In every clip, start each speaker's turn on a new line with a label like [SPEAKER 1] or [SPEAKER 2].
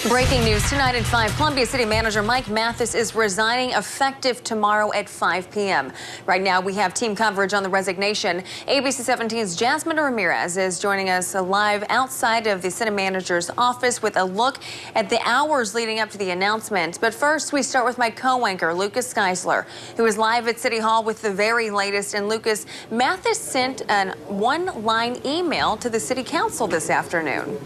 [SPEAKER 1] Breaking news tonight at 5. Columbia City Manager Mike Mathis is resigning effective tomorrow at 5 p.m. Right now, we have team coverage on the resignation. ABC 17's Jasmine Ramirez is joining us live outside of the city manager's office with a look at the hours leading up to the announcement. But first, we start with my co-anchor, Lucas Geisler, who is live at City Hall with the very latest. And Lucas, Mathis sent a one-line email to the city council this afternoon.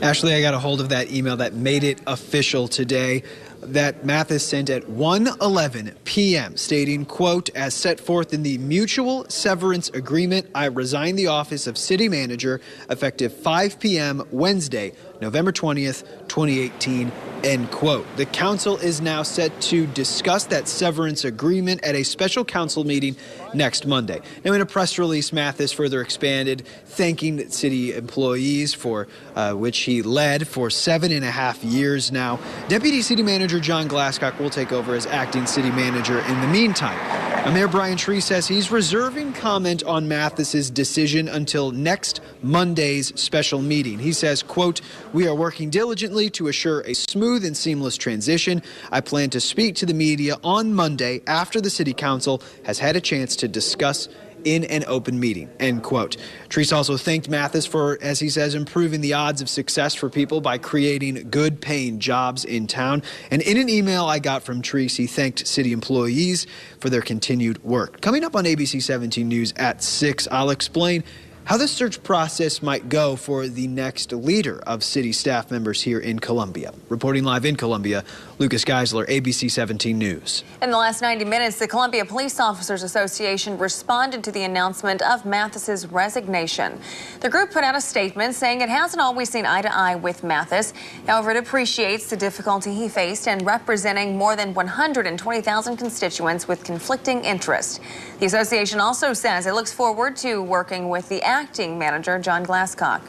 [SPEAKER 2] Ashley, I got a hold of that email that made it official today that Mathis sent at 1:11 p.m. stating, quote, as set forth in the mutual severance agreement, I resign the office of city manager effective 5 p.m. Wednesday, November 20th, 2018, end quote. The council is now set to discuss that severance agreement at a special council meeting next Monday. Now, in a press release, Mathis further expanded, thanking city employees for which he led for 7.5 years now. Deputy City Manager John Glasscock will take over as acting city manager in the meantime. Mayor Brian Tree says he's reserving comment on Mathis's decision until next Monday's special meeting. He says, quote, we are working diligently to assure a smooth and seamless transition. I plan to speak to the media on Monday after the city council has had a chance to discuss in an open meeting, end quote. Treese also thanked Mathis for, as he says, improving the odds of success for people by creating good paying jobs in town. And in an email I got from Treese, he thanked city employees for their continued work. Coming up on ABC 17 News at 6, I'll explain how the search process might go for the next leader of city staff members here in Columbia. Reporting live in Columbia, Lucas Geisler, ABC 17 News.
[SPEAKER 1] In the last 90 minutes, the Columbia Police Officers Association responded to the announcement of Mathis's resignation. The group put out a statement saying it hasn't always seen eye to eye with Mathis. However, it appreciates the difficulty he faced in representing more than 120,000 constituents with conflicting interests. The association also says it looks forward to working with the acting manager, John Glasscock.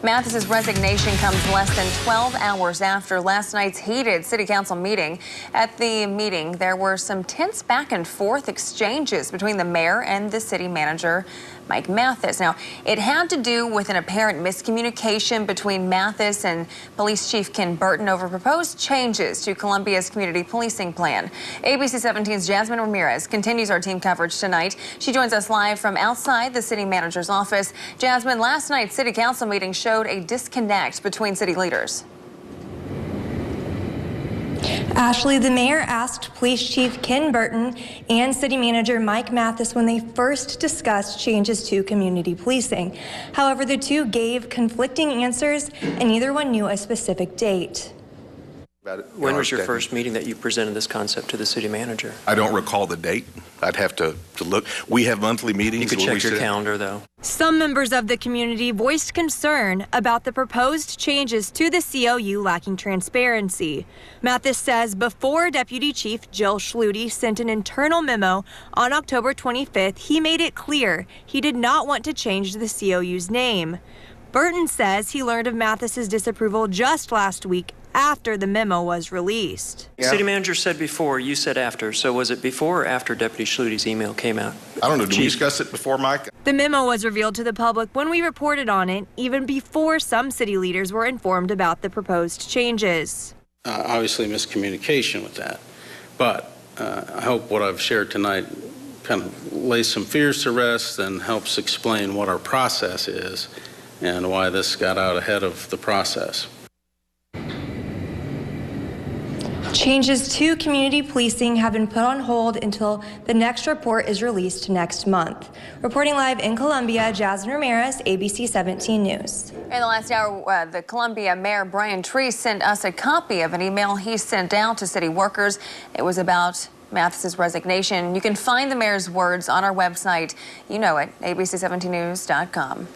[SPEAKER 1] Mathis's resignation comes less than 12 hours after last night's heated city council meeting. At the meeting, there were some tense back and forth exchanges between the mayor and the city manager, Mike Mathis. Now, it had to do with an apparent miscommunication between Mathis and Police Chief Ken Burton over proposed changes to Columbia's community policing plan. ABC 17's Jasmine Ramirez continues our team coverage tonight. She joins us live from outside the city manager's office. Jasmine, last night's city council meeting showed a disconnect between city leaders.
[SPEAKER 3] Ashley, the mayor asked Police Chief Ken Burton and City Manager Mike Mathis when they first discussed changes to community policing. However, the two gave conflicting answers and neither one knew a specific date.
[SPEAKER 4] When was your first meeting that you presented this concept to the city manager?
[SPEAKER 5] I don't recall the date. I'd have to look. We have monthly meetings.
[SPEAKER 4] You could check your calendar, though.
[SPEAKER 3] Some members of the community voiced concern about the proposed changes to the COU lacking transparency. Mathis says before Deputy Chief Jill Schluty sent an internal memo on October 25th, he made it clear he did not want to change the COU's name. Burton says he learned of Mathis's disapproval just last week after the memo was released.
[SPEAKER 4] Yeah. City manager said before, you said after. So was it before or after Deputy Schluty's email came out?
[SPEAKER 5] I don't know. Did we discuss it before, Mike?
[SPEAKER 3] The memo was revealed to the public when we reported on it, even before some city leaders were informed about the proposed changes.
[SPEAKER 6] Obviously miscommunication with that. But I hope what I've shared tonight kind of lays some fears to rest and helps explain what our process is and why this got out ahead of the process.
[SPEAKER 3] Changes to community policing have been put on hold until the next report is released next month. Reporting live in Columbia, Jasmine Ramirez, ABC 17 News.
[SPEAKER 1] In the last hour, the Columbia Mayor Brian Tree sent us a copy of an email he sent out to city workers. It was about Mathis's resignation. You can find the mayor's words on our website. You know it, abc17news.com.